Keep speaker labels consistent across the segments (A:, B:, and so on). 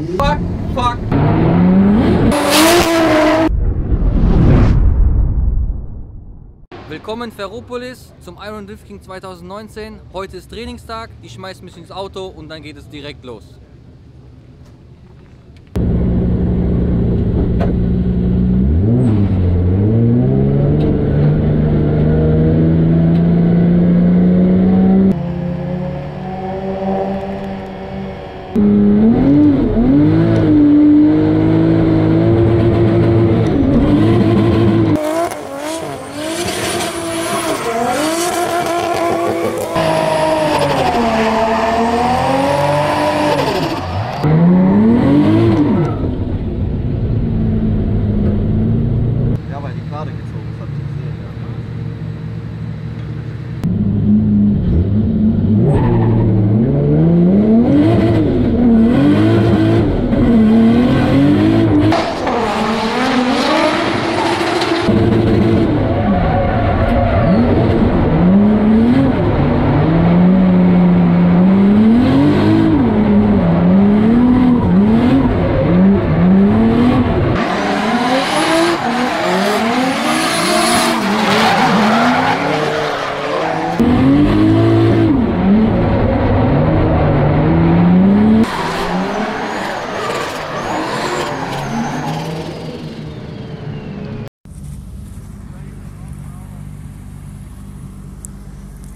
A: Fuck, fuck. Willkommen in Ferropolis zum Iron Drifting 2019. Heute ist Trainingstag, ich schmeiß mich ins Auto und dann geht es direkt los.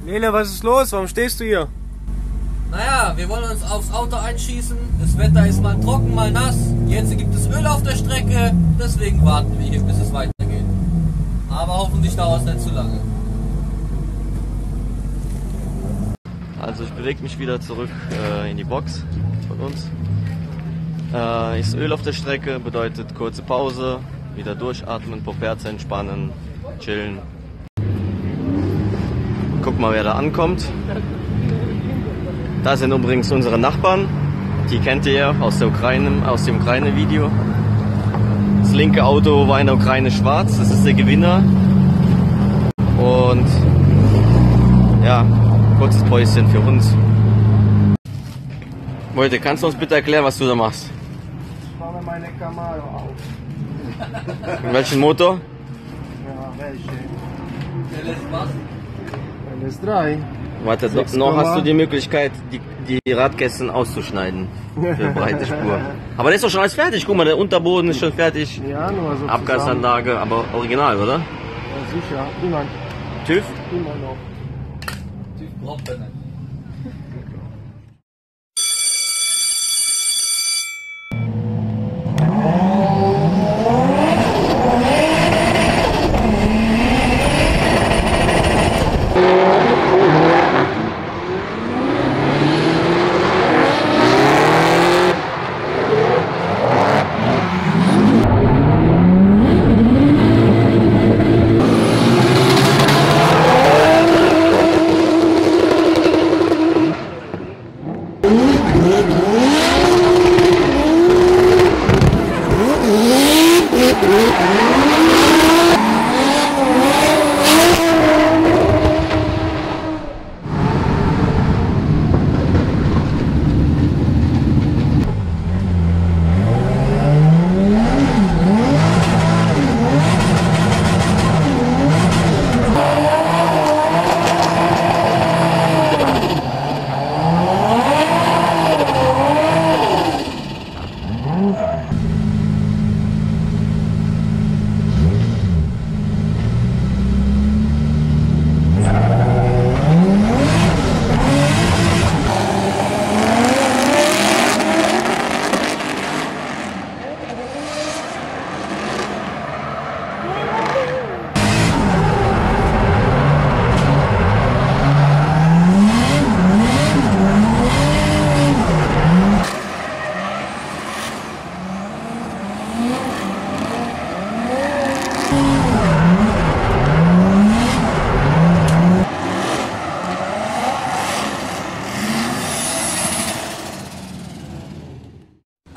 B: Lele, was ist los? Warum stehst du hier?
A: Naja, wir wollen uns aufs Auto einschießen. Das Wetter ist mal trocken, mal nass. Jetzt gibt es Öl auf der Strecke. Deswegen warten wir hier, bis es weitergeht. Aber hoffentlich dauert es nicht zu lange.
C: Also ich bewege mich wieder zurück in die Box von uns. Ist Öl auf der Strecke, bedeutet kurze Pause, wieder durchatmen, Popherz entspannen, chillen. Guck mal, wer da ankommt. Da sind übrigens unsere Nachbarn. Die kennt ihr aus der Ukraine, aus dem Ukraine-Video. Das linke Auto war in der Ukraine schwarz, das ist der Gewinner. Und ja, kurzes Päuschen für uns. Leute, kannst du uns bitte erklären, was du da machst?
B: Ich baue meine Camaro auf.
C: Welchen Motor?
B: Ja, welche?
A: Was?
B: LS3.
C: Warte, noch hast du die Möglichkeit, die Radkästen auszuschneiden für breite Spur. Aber das ist doch schon alles fertig. Guck mal, der Unterboden ist schon fertig.
B: Ja, nur so.
C: Abgasanlage, aber original, oder?
B: Ja, sicher. Immer.
C: TÜV?
B: Immer noch.
A: TÜV braucht er nicht.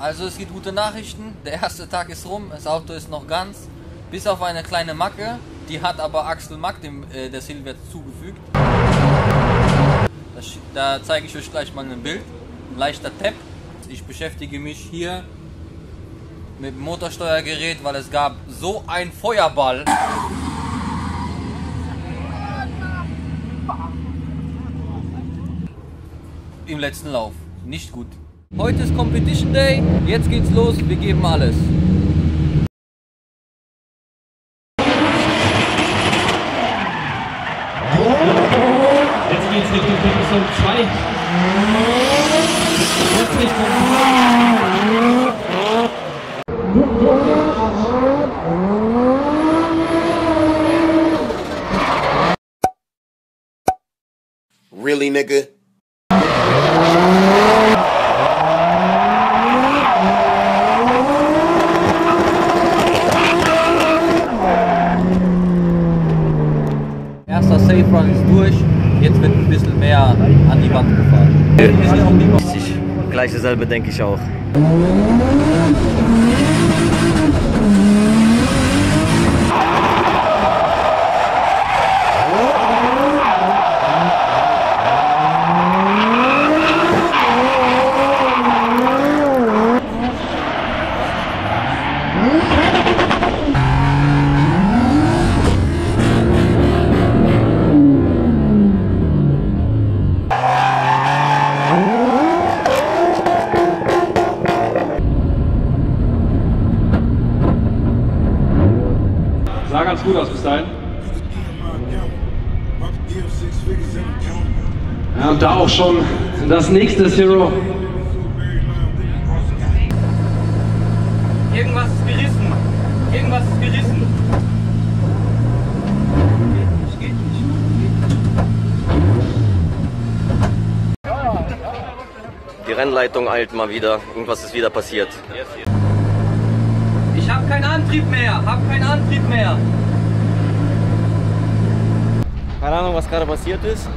A: Also es gibt gute Nachrichten, der erste Tag ist rum, das Auto ist noch ganz, bis auf eine kleine Macke, die hat aber Axel Mack, der Silvia, zugefügt. Da zeige ich euch gleich mal ein Bild, ein leichter Tap. Ich beschäftige mich hier mit dem Motorsteuergerät, weil es gab so einen Feuerball. Im letzten Lauf. Nicht gut. Heute ist Competition Day. Jetzt geht's los. Wir geben alles.
D: Jetzt geht's Richtung Position 2. Jetzt Richtung
E: Really, nigga?
A: Erster Safe Run ist durch. Jetzt wird ein bisschen mehr an die Wand gefahren.
C: Gleich dasselbe denke ich auch.
D: sah ganz gut aus bis dahin. Ja, und da auch schon das nächste Zero.
A: Irgendwas ist gerissen. Irgendwas ist gerissen. Geht nicht.
C: Die Rennleitung eilt mal wieder. Irgendwas ist wieder passiert.
A: Ich habe keinen Antrieb mehr.
C: Keine Ahnung, was gerade passiert ist.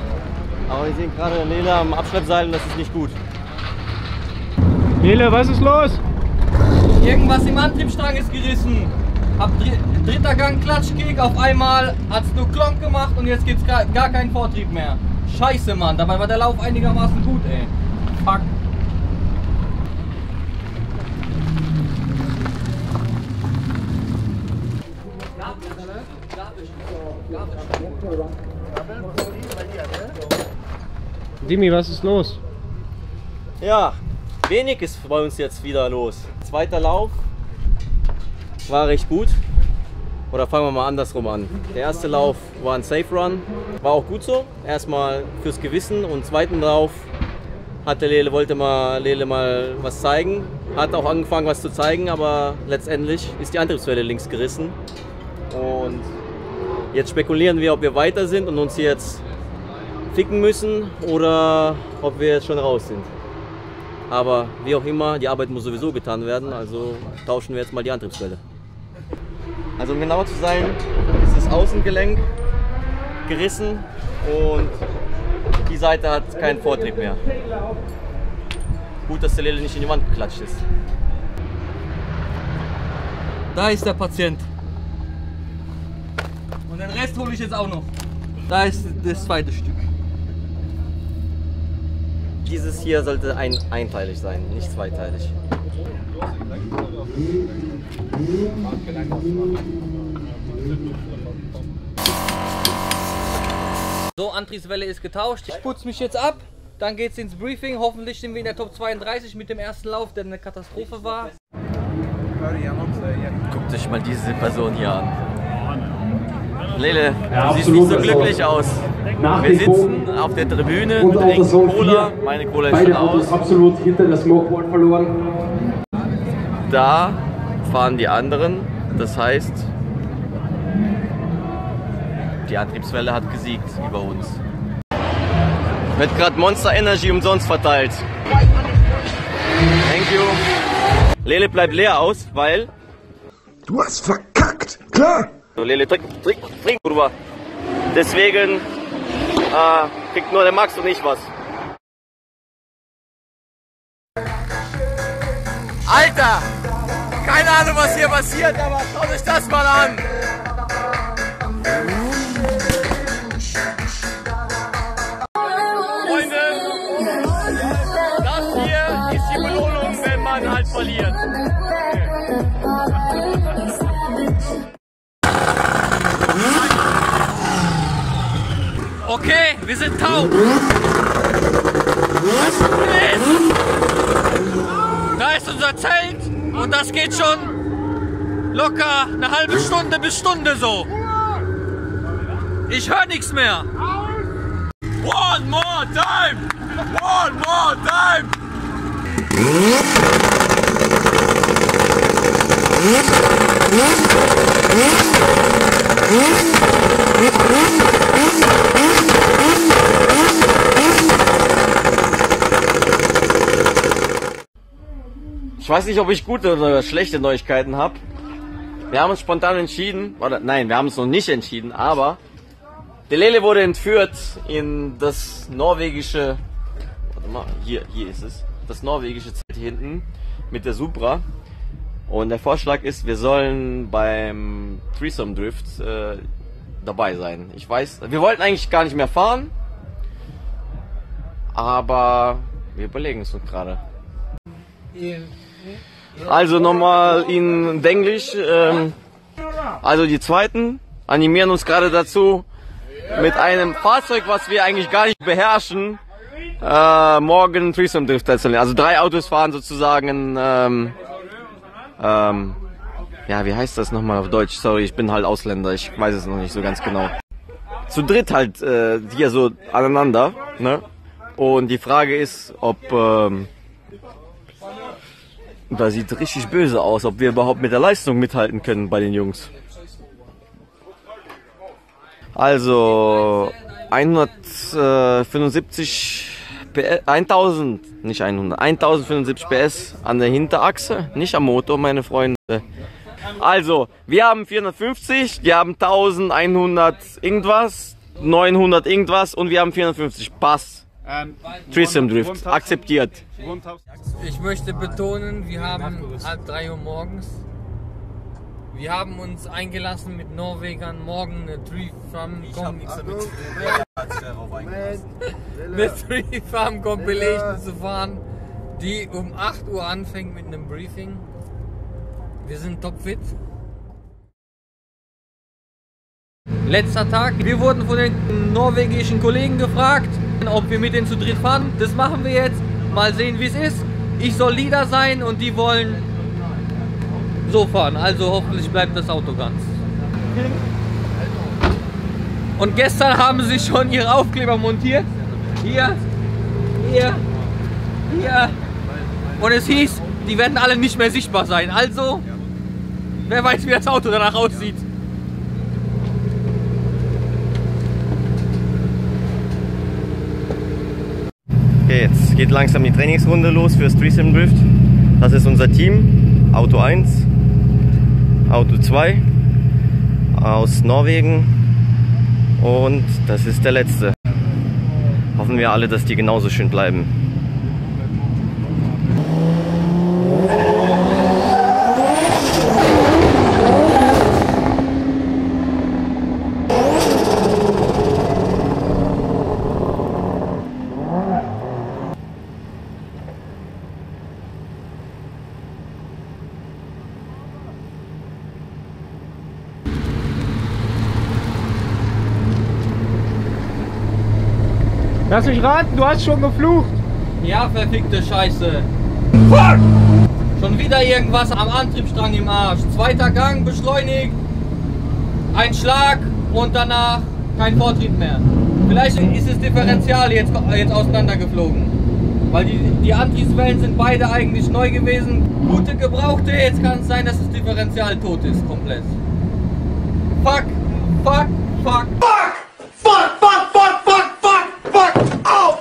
C: Aber wir sehen gerade Lele am Abschleppseil und das ist nicht gut.
B: Lele, was ist los?
A: Irgendwas im Antriebsstrang ist gerissen. Hab dritter Gang Klatschkick, auf einmal hat's nur Klonk gemacht und jetzt gibt's gar keinen Vortrieb mehr. Scheiße, Mann, dabei war der Lauf einigermaßen gut, ey. Fuck.
B: Dimi, was ist los?
C: Ja, wenig ist bei uns jetzt wieder los. Zweiter Lauf war recht gut. Oder fangen wir mal andersrum an. Der erste Lauf war ein Safe Run, war auch gut so. Erstmal fürs Gewissen und zweiten Lauf wollte Lele mal was zeigen. Hat auch angefangen was zu zeigen, aber letztendlich ist die Antriebswelle links gerissen. Und jetzt spekulieren wir, ob wir weiter sind und uns jetzt ficken müssen oder ob wir jetzt schon raus sind. Aber wie auch immer, die Arbeit muss sowieso getan werden, also tauschen wir jetzt mal die Antriebswelle. Also um genau zu sein, ist das Außengelenk gerissen und die Seite hat keinen Vortrieb mehr. Gut, dass der Lele nicht in die Wand geklatscht ist.
A: Da ist der Patient. Und den Rest hole ich jetzt auch noch. Da ist das zweite Stück.
C: Dieses hier sollte einteilig sein, nicht zweiteilig.
A: So, Antriebswelle ist getauscht. Ich putze mich jetzt ab. Dann geht's ins Briefing. Hoffentlich sind wir in der Top 32 mit dem ersten Lauf, der eine Katastrophe war.
C: Guckt euch mal diese Person hier an. Lele,
D: Ja,
C: du siehst
D: absolut,
C: nicht so glücklich aus.
D: Nach
C: Wir
D: wie vor
C: sitzen auf der Tribüne,
D: und
C: trinken
D: Autosong
C: Cola.
D: 4.
C: Meine Cola ist
D: Beide
C: schon
D: Autos
C: aus.
D: absolut hinter der Smokewall verloren.
C: Da fahren die anderen. Das heißt, die Antriebswelle hat gesiegt über uns. Wird gerade Monster Energy umsonst verteilt. Thank you. Lele bleibt leer aus, weil...
E: Du hast verkackt, klar?
C: So, Lele, trink drüber. Deswegen kriegt nur der Max und ich was. Alter! Keine Ahnung, was hier passiert, aber schaut euch das mal an! Freunde, das hier ist ist die Belohnung, wenn man halt verliert.
A: Okay, wir sind taub. Da ist unser Zelt und das geht schon locker eine halbe Stunde bis Stunde so. Ich höre nichts mehr. One more time! One more time!
C: Ich weiß nicht, ob ich gute oder schlechte Neuigkeiten habe. Wir haben uns spontan entschieden, oder nein, wir haben uns noch nicht entschieden, aber der Lele wurde entführt in das norwegische, warte mal, hier ist es, das norwegische Zelt hier hinten mit der Supra. Und der Vorschlag ist, wir sollen beim Threesome Drift dabei sein. Ich weiß, wir wollten eigentlich gar nicht mehr fahren, aber wir überlegen es uns gerade. Also nochmal in Englisch, also die Zweiten animieren uns gerade dazu, mit einem Fahrzeug, was wir eigentlich gar nicht beherrschen, morgen Threesome Drift zu lernen. Also 3 Autos fahren sozusagen, ja, wie heißt das nochmal auf Deutsch? Sorry, ich bin halt Ausländer, ich weiß es noch nicht so ganz genau. Zu dritt halt hier so aneinander, ne? Und die Frage ist, ob da sieht richtig böse aus, ob wir überhaupt mit der Leistung mithalten können bei den Jungs. Also 175 PS, 1075 PS an der Hinterachse, nicht am Motor, meine Freunde. Also, wir haben 450, wir haben 1100 irgendwas, 900 irgendwas und wir haben 450. Pass. Threesome Drift, akzeptiert.
A: Ich möchte betonen, wir haben 2:30 Uhr morgens. Wir haben uns eingelassen mit Norwegern morgen eine Threesome Compilation zu fahren, die um 8 Uhr anfängt mit einem Briefing. Wir sind topfit. Letzter Tag. Wir wurden von den norwegischen Kollegen gefragt, ob wir mit denen zu dritt fahren. Das machen wir jetzt. Mal sehen, wie es ist. Ich soll Leader sein und die wollen so fahren. Also hoffentlich bleibt das Auto ganz. Und gestern haben sie schon ihre Aufkleber montiert. Hier, hier, hier. Und es hieß, die werden alle nicht mehr sichtbar sein. Also, wer weiß, wie das Auto danach aussieht.
C: Okay, jetzt geht langsam die Trainingsrunde los fürs Threesome Drift. Das ist unser Team. Auto 1, Auto 2 aus Norwegen und das ist der letzte. Hoffen wir alle, dass die genauso schön bleiben.
B: Lass mich raten, du hast schon geflucht.
A: Ja, verfickte Scheiße. Fuck! Schon wieder irgendwas am Antriebsstrang im Arsch. Zweiter Gang, beschleunigt. Ein Schlag und danach kein Vortrieb mehr. Vielleicht ist das Differential jetzt auseinandergeflogen. Weil die Antriebswellen sind beide eigentlich neu gewesen. Gute Gebrauchte, jetzt kann es sein, dass das Differential tot ist, komplett. Fuck, fuck, fuck. Fuck! Fuck, fuck, fuck, fuck, fuck, fuck! Au!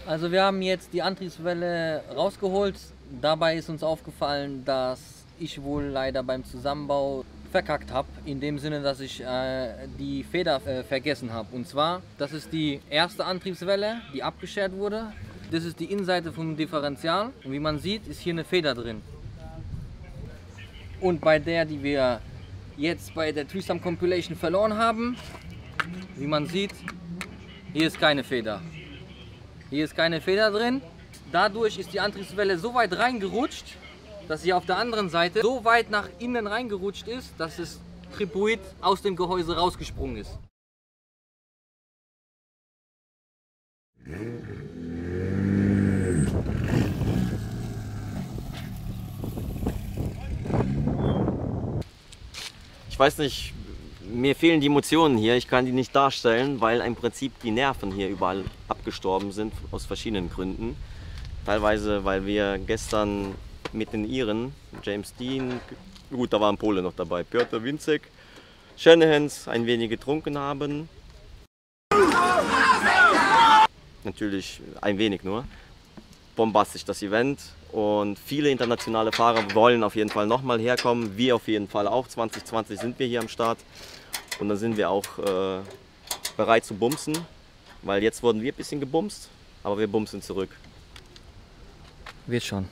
A: Also wir haben jetzt die Antriebswelle rausgeholt. Dabei ist uns aufgefallen, dass ich wohl leider beim Zusammenbau verkackt habe. In dem Sinne, dass ich die Feder vergessen habe. Und zwar, das ist die erste Antriebswelle, die abgeschert wurde. Das ist die Innenseite vom Differential. Und wie man sieht, ist hier eine Feder drin. Und bei der, die wir jetzt bei der Threesome Compilation verloren haben, Wie man sieht, hier ist keine Feder. Hier ist keine Feder drin. Dadurch ist die Antriebswelle so weit reingerutscht, dass sie auf der anderen Seite so weit nach innen reingerutscht ist, dass das Tripoid aus dem Gehäuse rausgesprungen ist.
C: Ich weiß nicht, mir fehlen die Emotionen hier. Ich kann die nicht darstellen, weil im Prinzip die Nerven hier überall abgestorben sind, aus verschiedenen Gründen. Teilweise, weil wir gestern mit den Iren, James Dean, gut, da war ein Pole noch dabei, Piotr Winzek, Shanahans ein wenig getrunken haben. Natürlich ein wenig nur. Bombastisch das Event und viele internationale Fahrer wollen auf jeden Fall nochmal herkommen. Wir auf jeden Fall auch. 2020 sind wir hier am Start und dann sind wir auch bereit zu bumsen, weil jetzt wurden wir ein bisschen gebumst, aber wir bumsen zurück.
A: Wird schon.